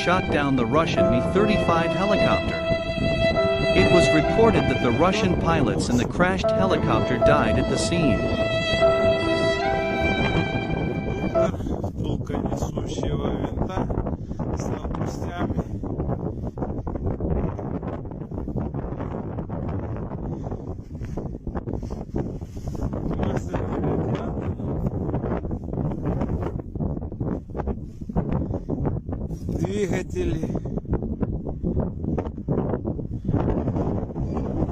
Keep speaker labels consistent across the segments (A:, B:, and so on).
A: shot down the Russian Mi-35 helicopter. It was reported that the Russian pilots in the crashed helicopter died at the scene.
B: Втулка несущего винта с лопастями. Двигатели,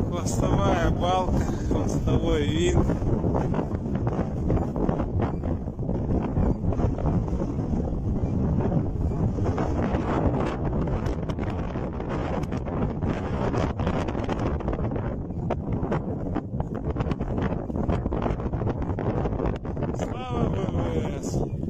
B: хвостовая балка, хвостовой винт. Слава ВВС!